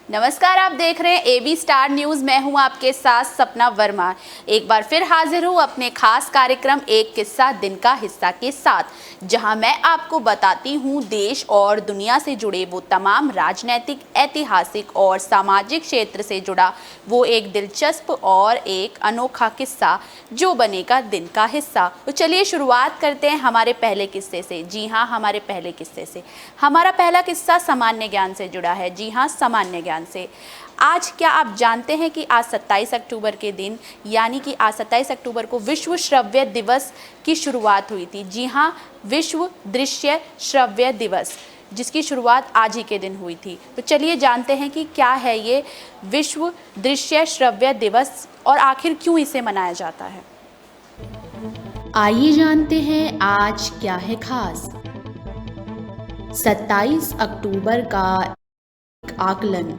नमस्कार, आप देख रहे हैं एबी स्टार न्यूज। मैं हूं आपके साथ सपना वर्मा। एक बार फिर हाजिर हूं अपने खास कार्यक्रम एक किस्सा दिन का हिस्सा के साथ, जहां मैं आपको बताती हूं देश और दुनिया से जुड़े वो तमाम राजनीतिक, ऐतिहासिक और सामाजिक क्षेत्र से जुड़ा वो एक दिलचस्प और एक अनोखा किस्सा जो बनेगा दिन का हिस्सा। तो चलिए शुरुआत करते हैं हमारे पहले किस्से से। जी हाँ, हमारे पहले किस्से से। हमारा पहला किस्सा सामान्य ज्ञान से जुड़ा है। जी हाँ, सामान्य ज्ञान से। आज क्या आप जानते हैं कि आज 27 अक्टूबर के दिन, यानी कि आज 27 अक्टूबर को विश्व श्रव्य दिवस की शुरुआत हुई थी। जी हाँ, विश्व दृश्य श्रव्य दिवस, जिसकी शुरुआत आज ही के दिन हुई थी। तो चलिए जानते हैं कि क्या है ये विश्व दृश्य श्रव्य दिवस और आखिर क्यों इसे मनाया जाता है। आइए जानते हैं आज क्या है खास। 27 अक्टूबर का एक आकलन,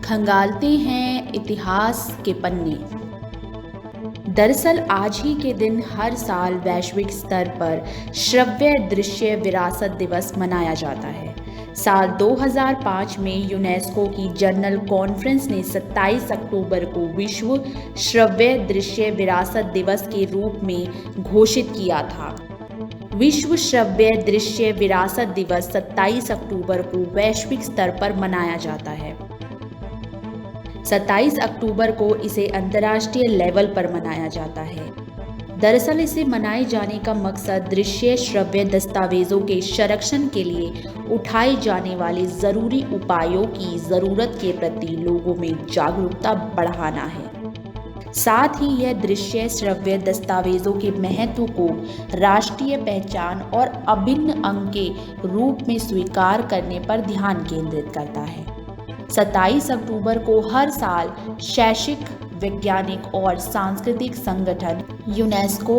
खंगालते हैं इतिहास के पन्ने। दरअसल आज ही के दिन हर साल वैश्विक स्तर पर श्रव्य दृश्य विरासत दिवस मनाया जाता है। साल 2005 में यूनेस्को की जनरल कॉन्फ्रेंस ने 27 अक्टूबर को विश्व श्रव्य दृश्य विरासत दिवस के रूप में घोषित किया था। विश्व श्रव्य दृश्य विरासत दिवस 27 अक्टूबर को वैश्विक स्तर पर मनाया जाता है। 27 अक्टूबर को इसे अंतर्राष्ट्रीय लेवल पर मनाया जाता है। दरअसल इसे मनाए जाने का मकसद दृश्य श्रव्य दस्तावेजों के संरक्षण के लिए उठाए जाने वाले जरूरी उपायों की जरूरत के प्रति लोगों में जागरूकता बढ़ाना है। साथ ही यह दृश्य श्रव्य दस्तावेजों के महत्व को राष्ट्रीय पहचान और अभिन्न अंग के रूप में स्वीकार करने पर ध्यान केंद्रित करता है। 27 अक्टूबर को हर साल शैक्षिक, वैज्ञानिक और सांस्कृतिक संगठन यूनेस्को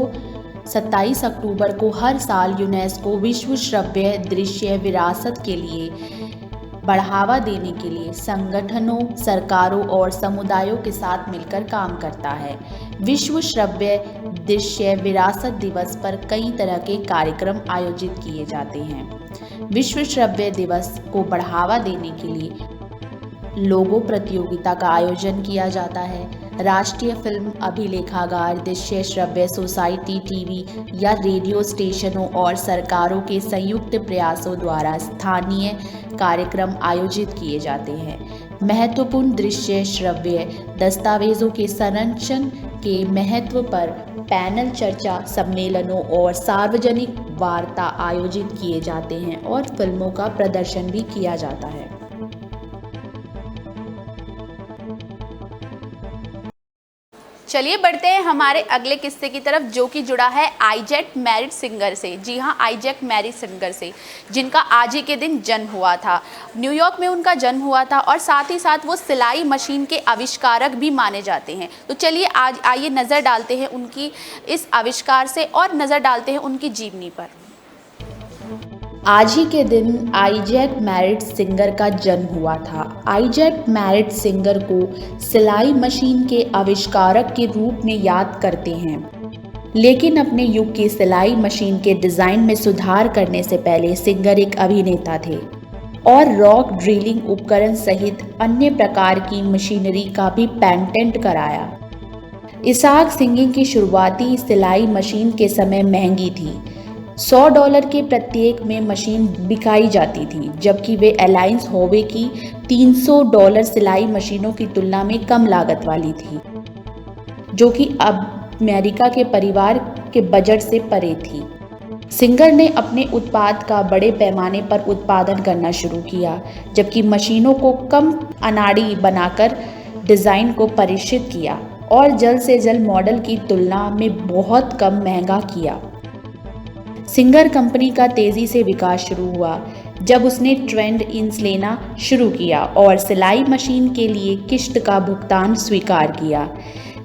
27 अक्टूबर को हर साल यूनेस्को विश्व श्रव्य दृश्य विरासत के लिए बढ़ावा देने के लिए संगठनों, सरकारों और समुदायों के साथ मिलकर काम करता है। विश्व श्रव्य दृश्य विरासत दिवस पर कई तरह के कार्यक्रम आयोजित किए जाते हैं। विश्व श्रव्य दिवस को बढ़ावा देने के लिए लोगो प्रतियोगिता का आयोजन किया जाता है। राष्ट्रीय फिल्म अभिलेखागार, दृश्य श्रव्य सोसाइटी, टीवी या रेडियो स्टेशनों और सरकारों के संयुक्त प्रयासों द्वारा स्थानीय कार्यक्रम आयोजित किए जाते हैं। महत्वपूर्ण दृश्य श्रव्य दस्तावेजों के संरक्षण के महत्व पर पैनल चर्चा, सम्मेलनों और सार्वजनिक वार्ता आयोजित किए जाते हैं और फिल्मों का प्रदर्शन भी किया जाता है। चलिए बढ़ते हैं हमारे अगले किस्से की तरफ, जो कि जुड़ा है आइजैक मैरिट सिंगर से। जी हाँ, आइजैक मैरिट सिंगर से, जिनका आज ही के दिन जन्म हुआ था। न्यूयॉर्क में उनका जन्म हुआ था और साथ ही साथ वो सिलाई मशीन के आविष्कारक भी माने जाते हैं। तो चलिए आज आइए नज़र डालते हैं उनकी इस आविष्कार से और नज़र डालते हैं उनकी जीवनी पर। आज ही के दिन आइजैक मैरिट सिंगर का जन्म हुआ था। आइजैक मैरिट सिंगर को सिलाई मशीन के आविष्कारक के रूप में याद करते हैं, लेकिन अपने युग की सिलाई मशीन के डिजाइन में सुधार करने से पहले सिंगर एक अभिनेता थे और रॉक ड्रिलिंग उपकरण सहित अन्य प्रकार की मशीनरी का भी पेटेंट कराया। इसाक सिंगिंग की शुरुआती सिलाई मशीन के समय महंगी थी। $100 के प्रत्येक में मशीन बिकाई जाती थी, जबकि वे अलायंस होवे की $300 सिलाई मशीनों की तुलना में कम लागत वाली थी, जो कि अब अमेरिका के परिवार के बजट से परे थी। सिंगर ने अपने उत्पाद का बड़े पैमाने पर उत्पादन करना शुरू किया, जबकि मशीनों को कम अनाड़ी बनाकर डिज़ाइन को परिष्कृत किया और जल्द से जल्द मॉडल की तुलना में बहुत कम महंगा किया। सिंगर कंपनी का तेज़ी से विकास शुरू हुआ जब उसने ट्रेंड इंस लेना शुरू किया और सिलाई मशीन के लिए किश्त का भुगतान स्वीकार किया,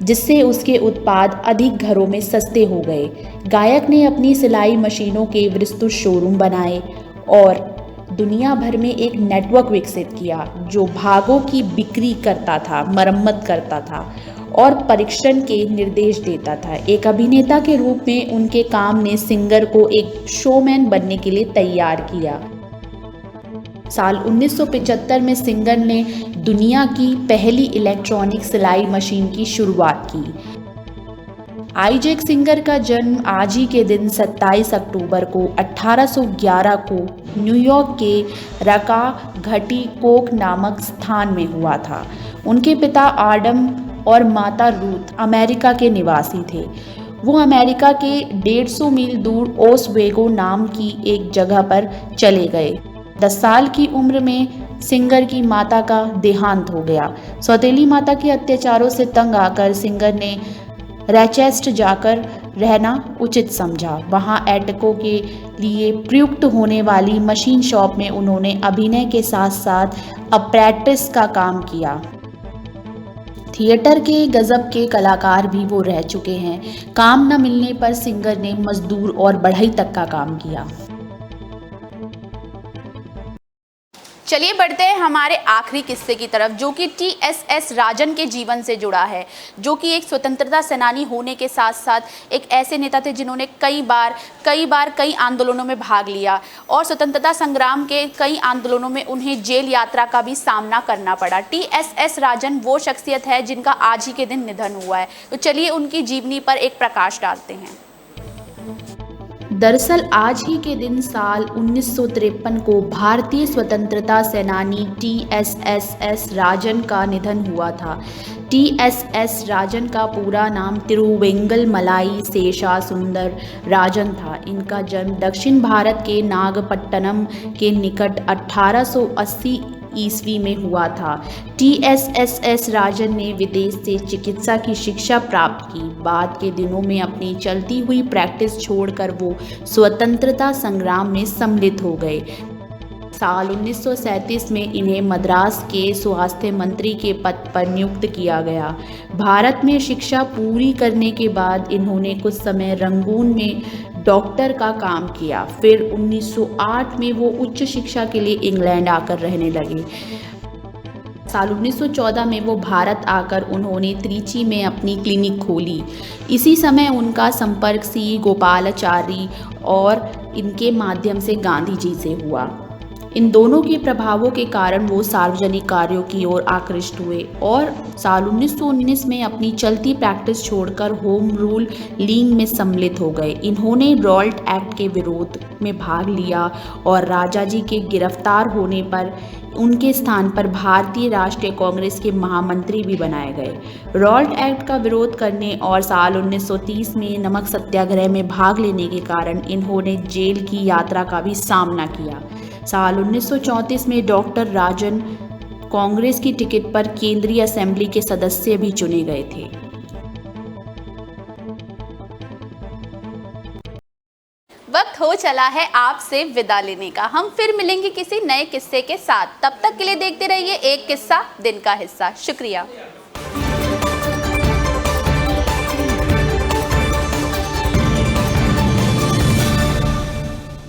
जिससे उसके उत्पाद अधिक घरों में सस्ते हो गए। गायक ने अपनी सिलाई मशीनों के विस्तृत शोरूम बनाए और दुनिया भर में एक नेटवर्क विकसित किया जो भागों की बिक्री करता था, मरम्मत करता था और परीक्षण के निर्देश देता था। एक अभिनेता के रूप में उनके काम ने सिंगर को एक शोमैन बनने के लिए तैयार किया। साल 1975 में सिंगर ने दुनिया की पहली इलेक्ट्रॉनिक सिलाई मशीन की शुरुआत की। आइजैक सिंगर का जन्म आज ही के दिन 27 अक्टूबर को 1811 को न्यूयॉर्क के रका घटी कोक नामक स्थान में हुआ था। उनके पिता आडम और माता रूथ अमेरिका के निवासी थे। वो अमेरिका के 150 मील दूर ओसवेगो नाम की एक जगह पर चले गए। 10 साल की उम्र में सिंगर की माता का देहांत हो गया। सौतेली माता के अत्याचारों से तंग आकर सिंगर ने रॉचेस्टर जाकर रहना उचित समझा। वहां एटको के लिए प्रयुक्त होने वाली मशीन शॉप में उन्होंने अभिनय के साथ साथ अप्रेंटिस का काम किया। थिएटर के गजब के कलाकार भी वो रह चुके हैं। काम न मिलने पर सिंगर ने मजदूर और बढ़ई तक का काम किया। चलिए बढ़ते हैं हमारे आखिरी किस्से की तरफ, जो कि TSS राजन के जीवन से जुड़ा है, जो कि एक स्वतंत्रता सेनानी होने के साथ साथ एक ऐसे नेता थे जिन्होंने कई बार कई आंदोलनों में भाग लिया और स्वतंत्रता संग्राम के कई आंदोलनों में उन्हें जेल यात्रा का भी सामना करना पड़ा। TSS राजन वो शख्सियत है जिनका आज ही के दिन निधन हुआ है। तो चलिए उनकी जीवनी पर एक प्रकाश डालते हैं। दरअसल आज ही के दिन साल 1953 को भारतीय स्वतंत्रता सेनानी TSS राजन का निधन हुआ था। TSS राजन का पूरा नाम तिरुवेंगल मलाई शेषा सुंदर राजन था। इनका जन्म दक्षिण भारत के नागपट्टनम के निकट 1880 ईस्वी में हुआ था। TSS राजन ने विदेश से चिकित्सा की शिक्षा प्राप्त की। बाद के दिनों में अपनी चलती हुई प्रैक्टिस छोड़कर वो स्वतंत्रता संग्राम में सम्मिलित हो गए। साल 1937 में इन्हें मद्रास के स्वास्थ्य मंत्री के पद पर नियुक्त किया गया। भारत में शिक्षा पूरी करने के बाद इन्होंने कुछ समय रंगून में डॉक्टर का काम किया। फिर 1908 में वो उच्च शिक्षा के लिए इंग्लैंड आकर रहने लगे। साल 1914 में वो भारत आकर उन्होंने त्रिची में अपनी क्लिनिक खोली। इसी समय उनका संपर्क सी गोपालाचारी और इनके माध्यम से गांधी जी से हुआ। इन दोनों के प्रभावों के कारण वो सार्वजनिक कार्यों की ओर आकृष्ट हुए और साल 1919 में अपनी चलती प्रैक्टिस छोड़कर होम रूल लीग में सम्मिलित हो गए। इन्होंने रॉल्ट एक्ट के विरोध में भाग लिया और राजाजी के गिरफ्तार होने पर उनके स्थान पर भारतीय राष्ट्रीय कांग्रेस के महामंत्री भी बनाए गए। रॉल्ट एक्ट का विरोध करने और साल 1930 में नमक सत्याग्रह में भाग लेने के कारण इन्होंने जेल की यात्रा का भी सामना किया। साल 1934 में डॉक्टर राजन कांग्रेस की टिकट पर केंद्रीय असेंबली के सदस्य भी चुने गए थे। वक्त हो चला है आपसे विदा लेने का। हम फिर मिलेंगे किसी नए किस्से के साथ। तब तक के लिए देखते रहिए एक किस्सा दिन का हिस्सा। शुक्रिया।